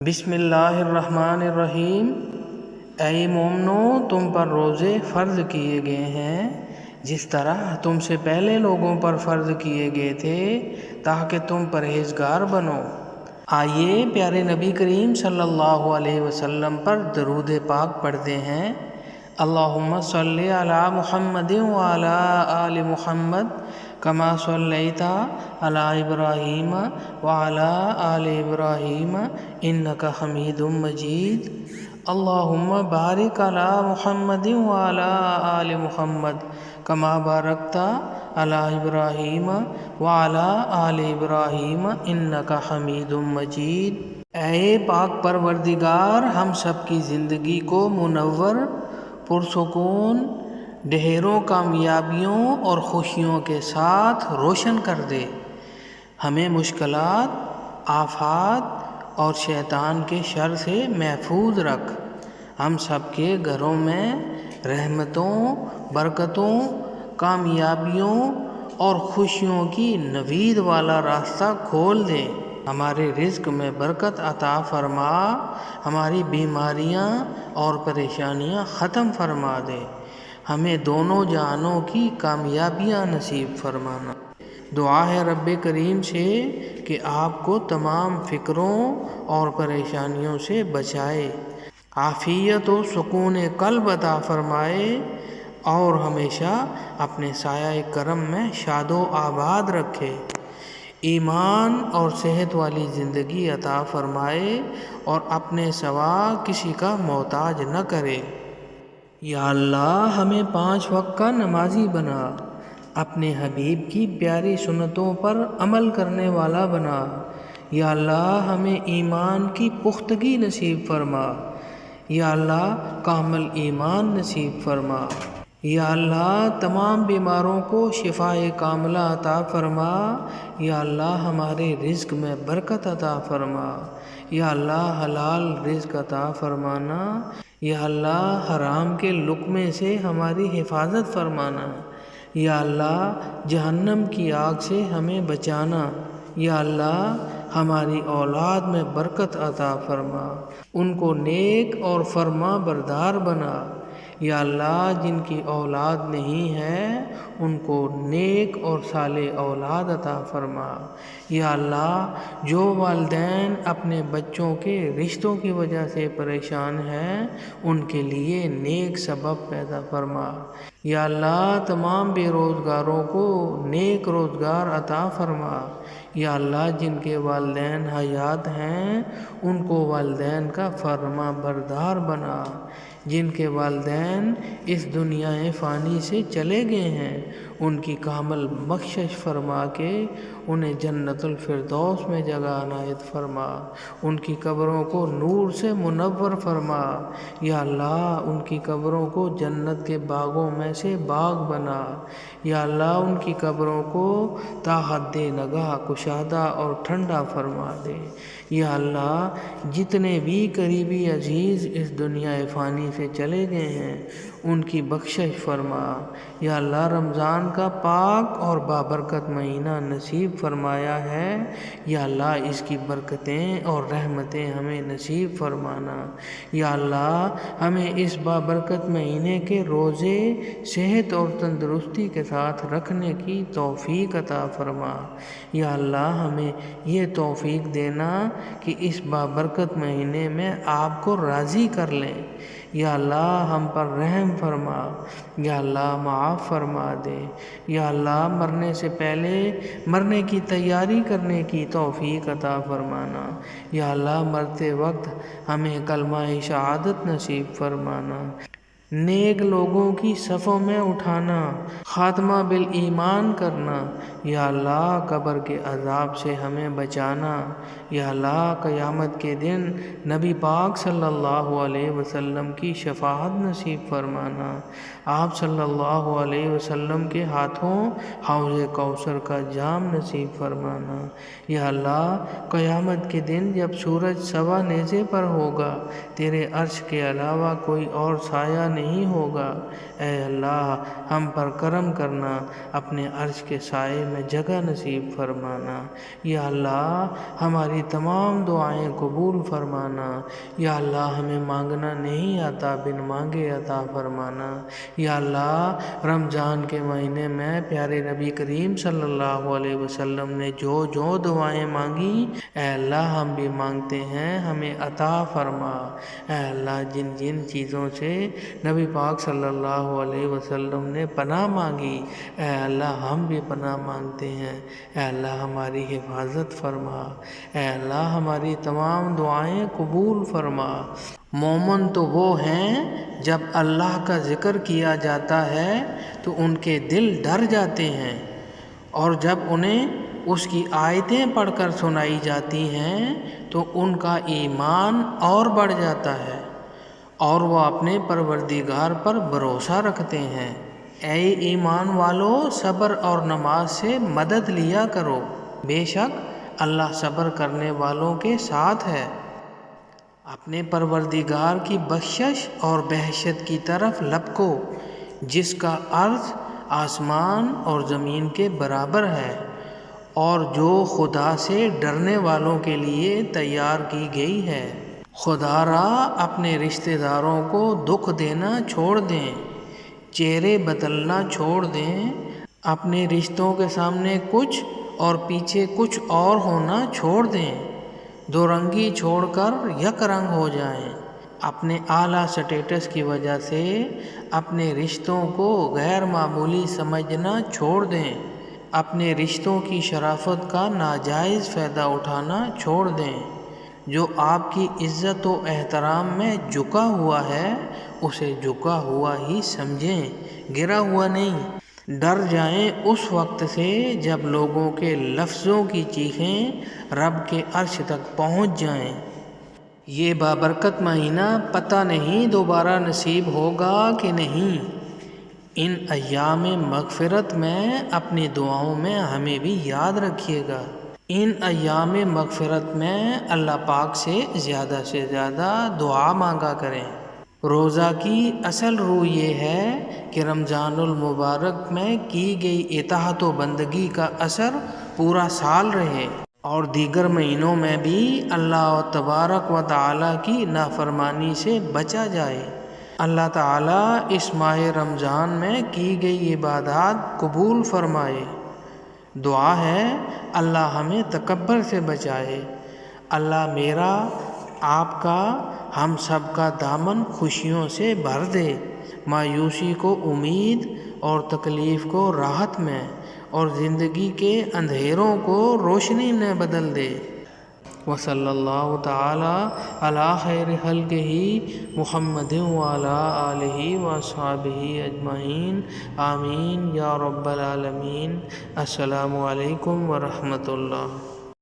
بسم اللہ الرحمن الرحیم۔ اے مومنو، تم پر روزے فرض کیے گئے ہیں جس طرح تم سے پہلے لوگوں پر فرض کیے گئے تھے تاکہ تم پرہیزگار بنو۔ آئیے پیارے نبی کریم صلی اللہ علیہ وسلم پر درود پاک پڑھتے ہیں۔ اللہم صلی علی محمد وعلی آل محمد کما صلیت علی ابراہیم وعلی آل ابراہیم انک حمید مجید۔ اللہم بارک علی محمد وعلی آل محمد کما بارکت علی ابراہیم وعلی آل ابراہیم انک حمید مجید۔ اے پاک پروردگار، ہم سب کی زندگی کو منور، پرسکون، ڈھیروں کامیابیوں اور خوشیوں کے ساتھ روشن کر دے۔ ہمیں مشکلات، آفات اور شیطان کے شر سے محفوظ رکھ۔ ہم سب کے گھروں میں رحمتوں، برکتوں، کامیابیوں اور خوشیوں کی نوید والا راستہ کھول دے۔ ہمارے رزق میں برکت عطا فرما، ہماری بیماریاں اور پریشانیاں ختم فرما دے۔ ہمیں دونوں جہانوں کی کامیابیاں نصیب فرمانا۔ دعا ہے رب کریم سے کہ آپ کو تمام فکروں اور پریشانیوں سے بچائے، عافیت و سکون قلب عطا فرمائے اور ہمیشہ اپنے سایہ کرم میں شاد و آباد رکھے، ایمان اور صحت والی زندگی عطا فرمائے اور اپنے سوا کسی کا محتاج نہ کرے۔ یا اللہ، ہمیں 5 وقت کا نمازی بنا، اپنے حبیب کی پیاری سنتوں پر عمل کرنے والا بنا۔ یا اللہ، ہمیں ایمان کی پختگی نصیب فرما۔ یا اللہ، کامل ایمان نصیب فرما۔ یا اللہ، تمام بیماروں کو شفاء کاملہ عطا فرما۔ یا اللہ، ہمارے رزق میں برکت عطا فرما۔ یا اللہ، حلال رزق عطا فرمانا۔ یا اللہ، حرام کے لقمے سے ہماری حفاظت فرمانا۔ یا اللہ، جہنم کی آگ سے ہمیں بچانا۔ یا اللہ، ہماری اولاد میں برکت عطا فرما، ان کو نیک اور فرما بردار بنا۔ یا اللہ، جن کی اولاد نہیں ہے ان کو نیک اور صالح اولاد عطا فرما۔ یا اللہ، جو والدین اپنے بچوں کے رشتوں کی وجہ سے پریشان ہیں ان کے لیے نیک سبب پیدا فرما۔ یا اللہ، تمام بے روزگاروں کو نیک روزگار عطا فرما۔ یا اللہ، جن کے والدین حیات ہیں ان کو والدین کا فرما بردار بنا۔ جن کے والدین اس دنیا فانی سے چلے گئے ہیں ان کی کامل بخشش فرما کے انہیں جنت الفردوس میں جگہ عنایت فرما۔ ان کی قبروں کو نور سے منور فرما۔ یا اللہ، ان کی قبروں کو جنت کے باغوں میں سے باغ بنا۔ یا اللہ، ان کی قبروں کو تا حد نگاہ کشادہ اور ٹھنڈا فرما دے۔ یا اللہ، جتنے بھی قریبی عزیز اس دنیا فانی سے چلے گئے ہیں ان کی بخشش فرما۔ یا اللہ، رمضان کا پاک اور بابرکت مہینہ نصیب فرمایا ہے، یا اللہ اس کی برکتیں اور رحمتیں ہمیں نصیب فرمانا۔ یا اللہ، ہمیں اس بابرکت مہینے کے روزے صحت اور تندرستی کے ساتھ رکھنے کی توفیق عطا فرما۔ یا اللہ، ہمیں یہ توفیق دینا کہ اس بابرکت مہینے میں آپ کو راضی کر لیں۔ یا اللہ، ہم پر رحم فرما۔ یا اللہ، معاف فرما دے۔ یا اللہ، مرنے سے پہلے مرنے کی تیاری کرنے کی توفیق عطا فرمانا۔ یا اللہ، مرتے وقت ہمیں کلمہ شہادت نصیب فرمانا، نیک لوگوں کی صفوں میں اٹھانا، خاتمہ بالایمان کرنا۔ یا اللہ، قبر کے عذاب سے ہمیں بچانا۔ یا اللہ، قیامت کے دن نبی پاک صلی اللہ علیہ وسلم کی شفاعت نصیب فرمانا۔ آپ صلی اللہ علیہ وسلم کے ہاتھوں حوض کوثر کا جام نصیب فرمانا۔ یا اللہ، قیامت کے دن جب سورج سوا نیزے پر ہوگا، تیرے عرش کے علاوہ کوئی اور سایہ نہیں ہوگا۔ اے اللہ ہم پر کرم کرنا، اپنے عرش کے سائے میں جگہ نصیب فرمانا۔ یا اللہ ہماری تمام دعائیں قبول فرمانا۔ یا اللہ ہمیں مانگنا نہیں آتا، بن مانگے عطا فرمانا۔ یا اللہ رمضان کے مہینے میں پیارے نبی کریم صلی اللہ علیہ وسلم نے جو جو دعائیں مانگی، اے اللہ ہم بھی مانگتے ہیں، ہمیں عطا فرما۔ اے اللہ جن جن چیزوں سے نبی پاک صلی اللہ علیہ وسلم نے پناہ مانگی، اے اللہ ہم بھی پناہ مانگتے ہیں۔ اے اللہ ہماری حفاظت فرما۔ اے اللہ ہماری تمام دعائیں قبول فرما۔ مومن تو وہ ہیں جب اللہ کا ذکر کیا جاتا ہے تو ان کے دل ڈر جاتے ہیں، اور جب انہیں اس کی آیتیں پڑھ کر سنائی جاتی ہیں تو ان کا ایمان اور بڑھ جاتا ہے، اور وہ اپنے پروردگار پر بھروسہ رکھتے ہیں۔ اے ایمان والو صبر اور نماز سے مدد لیا کرو، بے شک اللہ صبر کرنے والوں کے ساتھ ہے۔ اپنے پروردگار کی بخشش اور بہشت کی طرف لپکو، جس کا عرض آسمان اور زمین کے برابر ہے، اور جو خدا سے ڈرنے والوں کے لیے تیار کی گئی ہے۔ خدا را اپنے رشتہ داروں کو دکھ دینا چھوڑ دیں، چہرے بدلنا چھوڑ دیں، اپنے رشتوں کے سامنے کچھ اور پیچھے کچھ اور ہونا چھوڑ دیں، دو رنگی چھوڑ کر یک رنگ ہو جائیں۔ اپنے اعلیٰ سٹیٹس کی وجہ سے اپنے رشتوں کو غیر معمولی سمجھنا چھوڑ دیں، اپنے رشتوں کی شرافت کا ناجائز فائدہ اٹھانا چھوڑ دیں۔ جو آپ کی عزت و احترام میں جھکا ہوا ہے اسے جھکا ہوا ہی سمجھیں، گرا ہوا نہیں۔ ڈر جائیں اس وقت سے جب لوگوں کے لفظوں کی چیخیں رب کے عرش تک پہنچ جائیں۔ یہ بابرکت مہینہ پتہ نہیں دوبارہ نصیب ہوگا کہ نہیں۔ ان ایام مغفرت میں اپنی دعاؤں میں ہمیں بھی یاد رکھیے گا۔ ان ایام مغفرت میں اللہ پاک سے زیادہ دعا مانگا کریں۔ روزہ کی اصل روح یہ ہے کہ رمضان المبارک میں کی گئی اطاعت و بندگی کا اثر پورا سال رہے، اور دیگر مہینوں میں بھی اللہ تبارک و تعالیٰ کی نافرمانی سے بچا جائے۔ اللہ تعالیٰ اس ماہ رمضان میں کی گئی عبادات قبول فرمائے۔ دعا ہے اللہ ہمیں تکبر سے بچائے۔ اللہ میرا، آپ کا، ہم سب کا دامن خوشیوں سے بھر دے، مایوسی کو امید اور تکلیف کو راحت میں، اور زندگی کے اندھیروں کو روشنی میں بدل دے۔ وصلی اللہ تعالی علی خیر خلقہ محمد وعلی آلہ وصحبہ اجمعین، آمین یا رب العالمین۔ السلام علیکم ورحمۃ اللہ۔